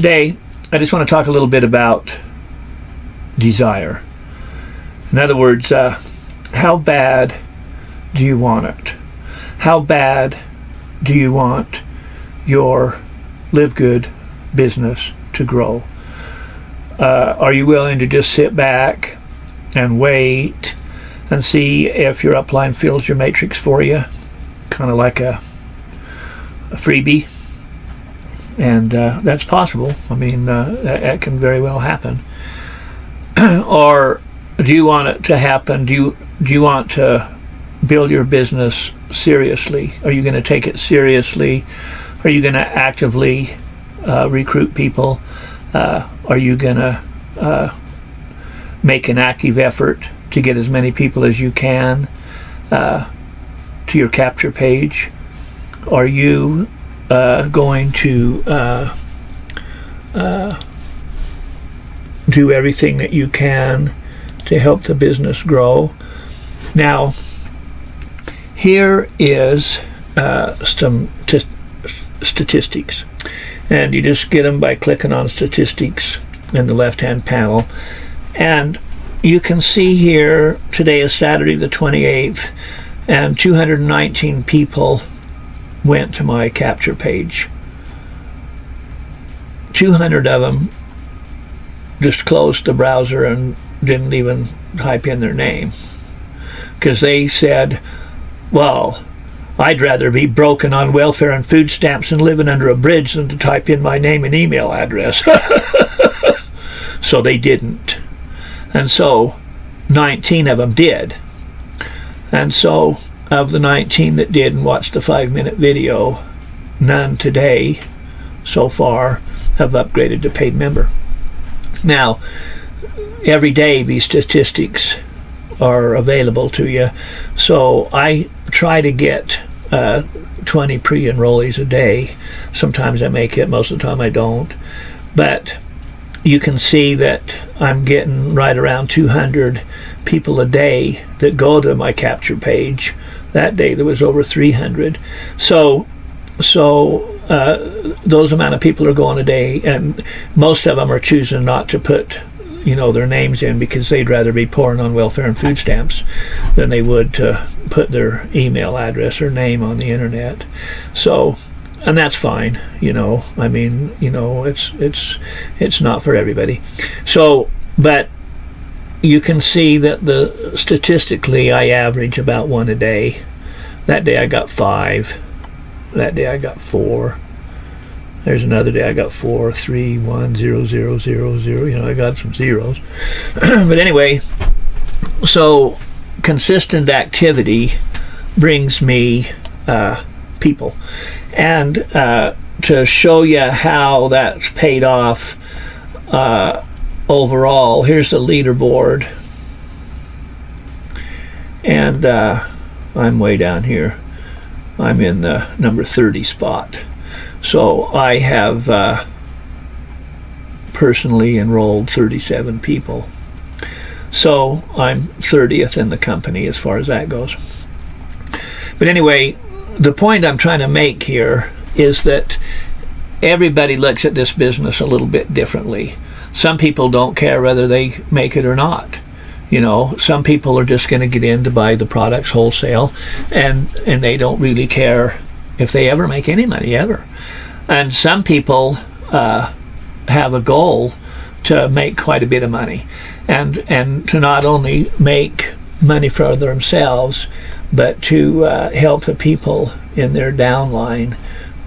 Today, I just want to talk a little bit about desire. In other words, how bad do you want it? How bad do you want your Live Good business to grow? Are you willing to just sit back and wait and see if your upline fills your matrix for you? Kind of like a freebie. And that's possible. I mean, that can very well happen. Or do you want it to happen? Do you want to build your business seriously? Are you going to take it seriously? Are you going to actively recruit people? Are you going to make an active effort to get as many people as you can to your capture page? Are you going to do everything that you can to help the business grow? Now, here is some statistics, and you just get them by clicking on statistics in the left-hand panel, and you can see here today is Saturday the 28th, and 219 people went to my capture page. 200 of them just closed the browser and didn't even type in their name, because they said, well, I'd rather be broken on welfare and food stamps and living under a bridge than to type in my name and email address. So they didn't. And so 19 of them did. And so of the 19 that did and watched the 5-minute video, none today so far have upgraded to paid member. Now, every day these statistics are available to you, so I try to get 20 pre-enrollees a day. Sometimes I make it, most of the time I don't, but you can see that I'm getting right around 200 people a day that go to my capture page. That day there was over 300. So those amount of people are going a day, and most of them are choosing not to put their names in, because they'd rather be pouring on welfare and food stamps than they would to put their email address or name on the internet. So, and that's fine, I mean, it's not for everybody. So, but you can see that statistically I average about one a day. That day I got 5. That day I got 4. There's another day I got 4, 3, 1, 0, 0, 0, 0. I got some zeros. But anyway, so consistent activity brings me people. And to show you how that's paid off overall, here's the leaderboard. And I'm way down here. I'm in the number 30 spot. So I have personally enrolled 37 people. So I'm 30th in the company as far as that goes. But anyway, the point I'm trying to make here is that everybody looks at this business a little bit differently. Some people don't care whether they make it or not. Some people are just going to get in to buy the products wholesale, and they don't really care if they ever make any money ever. And some people have a goal to make quite a bit of money, and to not only make money for themselves, but to help the people in their downline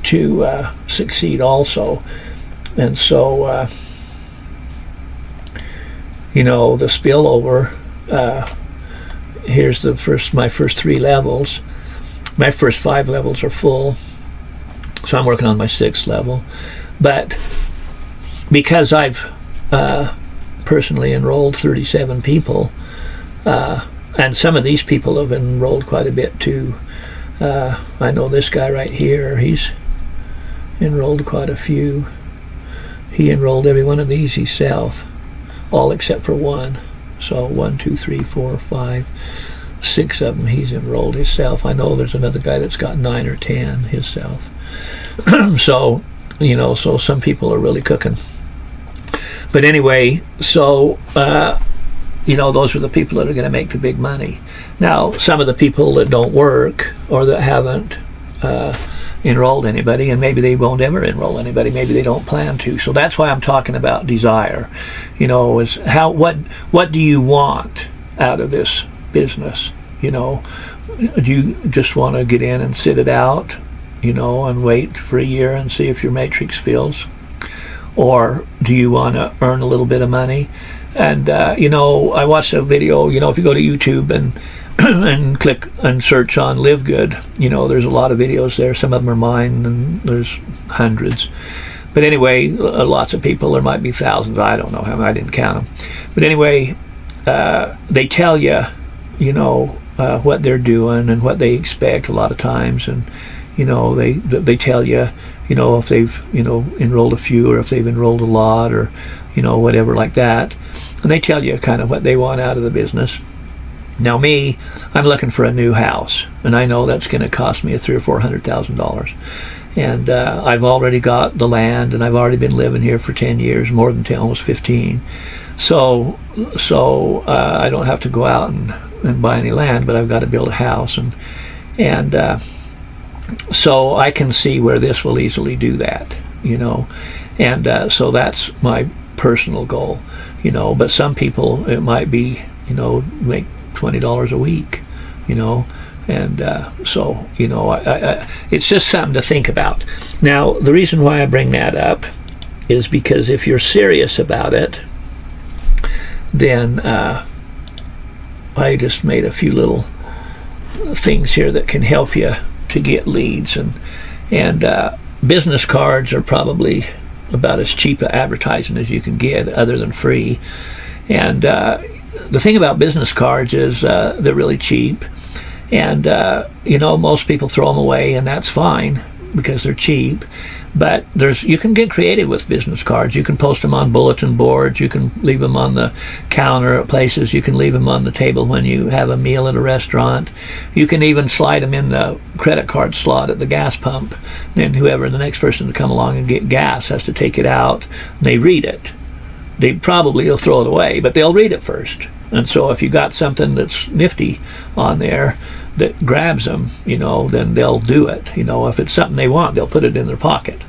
to succeed also. And so the spillover, here's my first 3 levels. My first 5 levels are full, so I'm working on my 6th level. But because I've personally enrolled 37 people, and some of these people have enrolled quite a bit too. I know this guy right here, he's enrolled quite a few. He enrolled every one of these himself, all except for one. So 1, 2, 3, 4, 5, 6 of them he's enrolled himself. I know there's another guy that's got 9 or 10 himself. So so some people are really cooking. But anyway, so those are the people that are going to make the big money. Now, some of the people that don't work or that haven't enrolled anybody, and maybe they won't ever enroll anybody, maybe they don't plan to. So that's why I'm talking about desire. Is what do you want out of this business? Do you just want to get in and sit it out, and wait for a year and see if your matrix fills? Or do you want to earn a little bit of money? And I watched a video. If you go to YouTube and and click and search on Live Good, there's a lot of videos there. Some of them are mine, and there's hundreds. But anyway, lots of people. There might be thousands. I don't know how many. I didn't count them. But anyway, they tell you, what they're doing and what they expect a lot of times, and they tell you, if they've enrolled a few, or if they've enrolled a lot, or whatever like that. And they tell you kind of what they want out of the business. Now me, I'm looking for a new house, and I know that's going to cost me $300,000 or $400,000. And I've already got the land, and I've already been living here for 10 years, more than 10, almost 15. So I don't have to go out and buy any land, but I've got to build a house, and so I can see where this will easily do that, and so that's my personal goal, but some people, it might be, make $20 a week, and so it's just something to think about. Now, the reason why I bring that up is because if you're serious about it, then I just made a few little things here that can help you to get leads, and business cards are probably about as cheap a advertising as you can get, other than free. And the thing about business cards is they're really cheap, and most people throw them away, and that's fine because they're cheap. But you can get creative with business cards. You can post them on bulletin boards. You can leave them on the counter at places. You can leave them on the table when you have a meal at a restaurant. You can even slide them in the credit card slot at the gas pump. Then the next person to come along and get gas has to take it out. And they read it. They'll throw it away, but they'll read it first. And so if you got something that's nifty on there that grabs them, then they'll do it. If it's something they want, they'll put it in their pocket.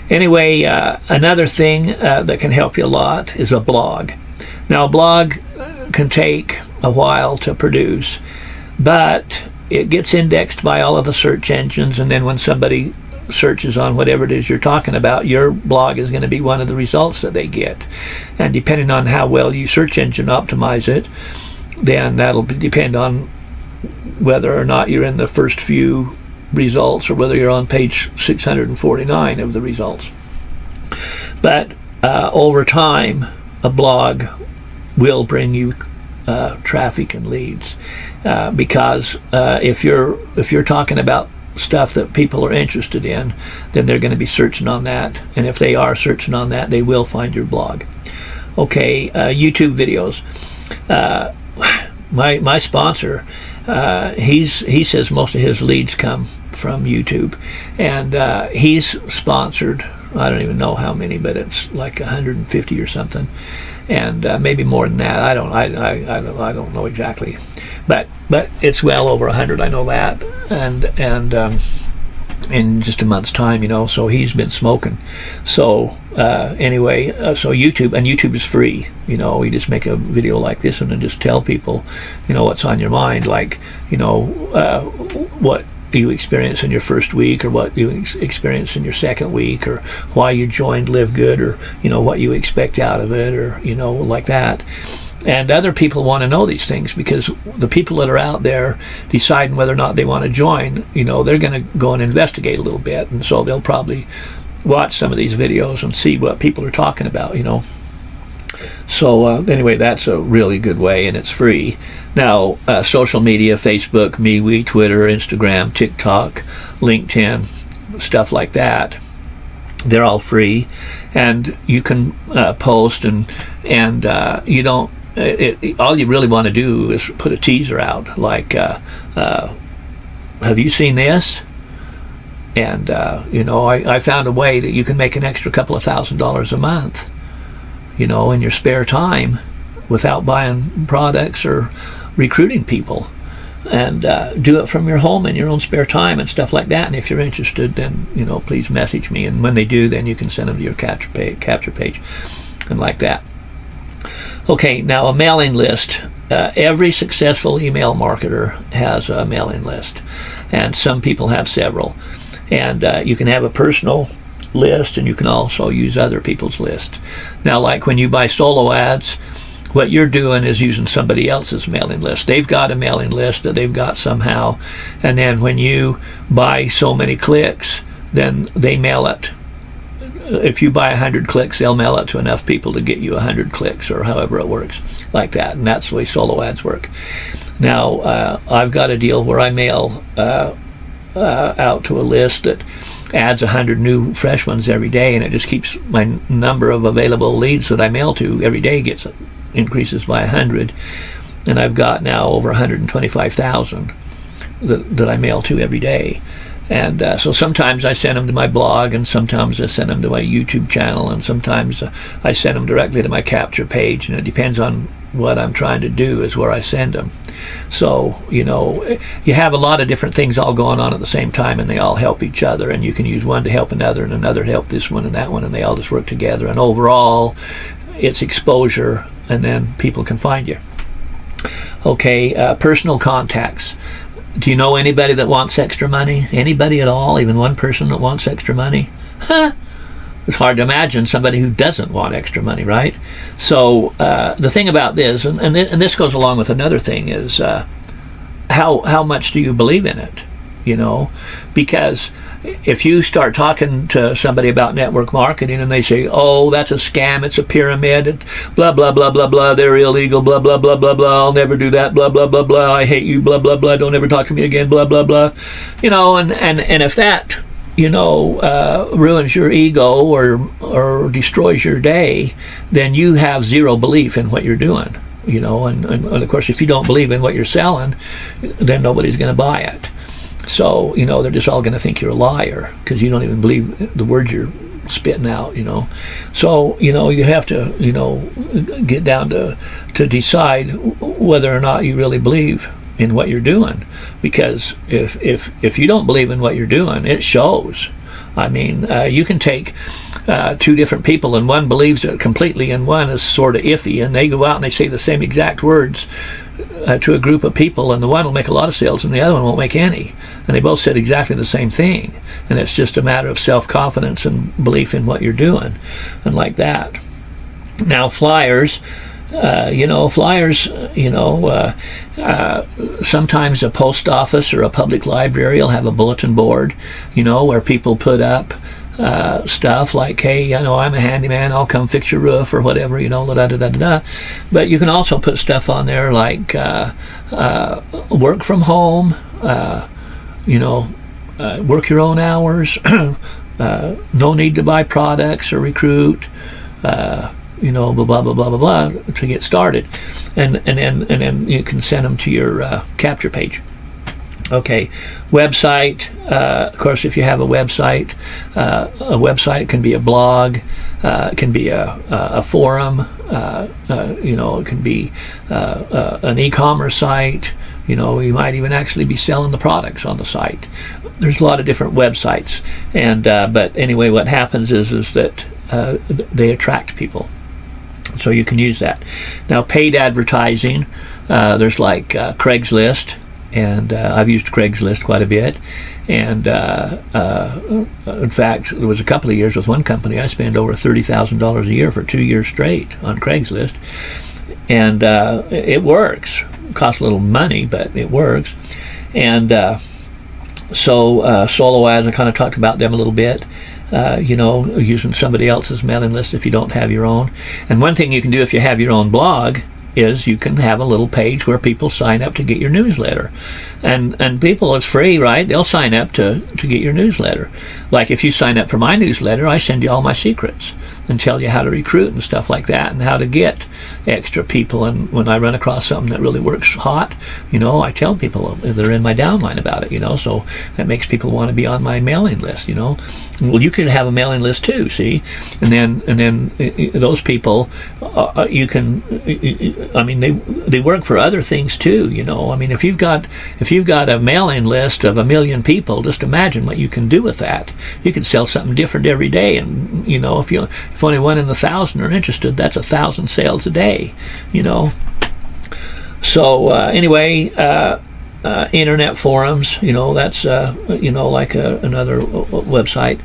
Anyway, another thing that can help you a lot is a blog. Now, a blog can take a while to produce, but it gets indexed by all of the search engines, and then when somebody searches on whatever it is you're talking about, your blog is going to be one of the results that they get. And depending on how well you search engine optimize it, then that'll depend on whether or not you're in the first few results or whether you're on page 649 of the results. But over time, a blog will bring you traffic and leads, because if you're talking about stuff that people are interested in, then they're going to be searching on that, and if they are searching on that, they will find your blog. Okay, YouTube videos. My sponsor, he says most of his leads come from YouTube, and he's sponsored, I don't even know how many, but it's like 150 or something, and maybe more than that. I don't know exactly, but it's well over 100. I know that, and in just a month's time, so he's been smoking. So anyway, so YouTube is free. You just make a video like this and then just tell people, what's on your mind, like, what you experience in your first week, or what you experience in your second week, or why you joined Live Good, or what you expect out of it, or like that. And other people want to know these things, because the people that are out there deciding whether or not they want to join, they're going to go and investigate a little bit, and so they'll probably watch some of these videos and see what people are talking about. So anyway, that's a really good way, and it's free. Now, social media, Facebook, MeWe, Twitter, Instagram, TikTok, LinkedIn, stuff like that, they're all free, and you can post, and you don't. All you really want to do is put a teaser out, like, have you seen this? And I found a way that you can make an extra couple of $1,000s a month, in your spare time, without buying products or recruiting people, and do it from your home in your own spare time and stuff like that. And if you're interested, then please message me, and when they do, then you can send them to your capture page and like that. Okay, now a mailing list. Every successful email marketer has a mailing list, and some people have several. And you can have a personal list, and you can also use other people's lists. Now, like when you buy solo ads, what you're doing is using somebody else's mailing list. They've got a mailing list that they've got somehow, and then when you buy so many clicks, then they mail it. If you buy 100 clicks, they'll mail it to enough people to get you 100 clicks, or however it works, like that. And that's the way solo ads work. Now, I've got a deal where I mail out to a list that adds 100 new fresh ones every day, and it just keeps my number of available leads that I mail to every day increases by 100, and I've got now over 125,000 that I mail to every day. And so sometimes I send them to my blog, and sometimes I send them to my YouTube channel, and sometimes I send them directly to my capture page, and it depends on what I'm trying to do is where I send them. So, you have a lot of different things all going on at the same time, and they all help each other, and you can use one to help another, and another to help this one and that one, and they all just work together. And overall, it's exposure, and then people can find you. Okay, personal contacts. Do you know anybody that wants extra money? Anybody at all? Even one person that wants extra money? It's hard to imagine somebody who doesn't want extra money, right? So the thing about this, and this goes along with another thing, is how much do you believe in it? Because if you start talking to somebody about network marketing and they say, oh, that's a scam, it's a pyramid, blah, blah, blah, blah, blah, they're illegal, blah, blah, blah, blah, blah, I'll never do that, blah, blah, blah, blah, I hate you, blah, blah, blah, don't ever talk to me again, blah, blah, blah, and if that ruins your ego or destroys your day, then you have zero belief in what you're doing, and of course, if you don't believe in what you're selling, then nobody's going to buy it. So, they're just all going to think you're a liar because you don't even believe the words you're spitting out, So, you have to, get down to decide whether or not you really believe in what you're doing, because if you don't believe in what you're doing, it shows. I mean, you can take two different people, and one believes it completely and one is sort of iffy, and they go out and they say the same exact words to a group of people, and the one will make a lot of sales and the other one won't make any, and they both said exactly the same thing, and it's just a matter of self-confidence and belief in what you're doing, and like that. Now, flyers, sometimes a post office or a public library will have a bulletin board, where people put up stuff like, hey, I'm a handyman, I'll come fix your roof or whatever, da-da-da-da-da. But you can also put stuff on there like work from home, work your own hours, no need to buy products or recruit, blah, blah, blah, blah, blah, blah, to get started. And then you can send them to your capture page. Okay, website. Of course, if you have a website can be a blog, it can be a forum, it can be an e-commerce site. You might even actually be selling the products on the site. There's a lot of different websites, and but anyway, what happens is that they attract people. So you can use that. Now, paid advertising. There's like Craigslist. And I've used Craigslist quite a bit, and in fact, there was a couple of years with one company I spent over $30,000 a year for 2 years straight on Craigslist, and it works. It costs a little money, but it works. And so solo ads, I kind of talked about them a little bit. Using somebody else's mailing list if you don't have your own. And one thing you can do if you have your own blog is you can have a little page where people sign up to get your newsletter, and people, it's free, right? They'll sign up to get your newsletter. Like if you sign up for my newsletter, I send you all my secrets and tell you how to recruit and stuff like that, and how to get extra people. And when I run across something that really works hot, I tell people that are in my downline about it, so that makes people want to be on my mailing list, Well, you can have a mailing list too, see, and then those people, you can, I mean, they work for other things too, I mean, if you've got a mailing list of 1 million people, just imagine what you can do with that. You can sell something different every day, and if only 1 in 1,000 are interested, that's 1,000 sales a day, So anyway. Internet forums, that's like another website,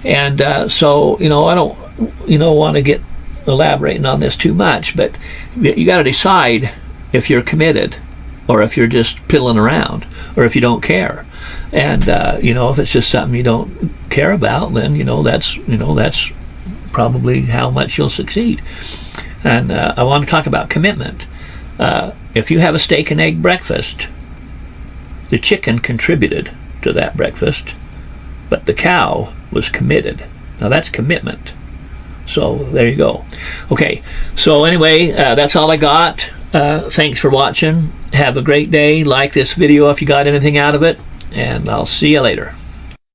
and so I don't want to get elaborating on this too much, but you got to decide if you're committed or if you're just piddling around or if you don't care. And if it's just something you don't care about, then that's probably how much you'll succeed. And I want to talk about commitment. If you have a steak and egg breakfast, the chicken contributed to that breakfast, but the cow was committed. Now that's commitment. So there you go. Okay, so anyway, that's all I got. Thanks for watching. Have a great day. Like this video if you got anything out of it, and I'll see you later.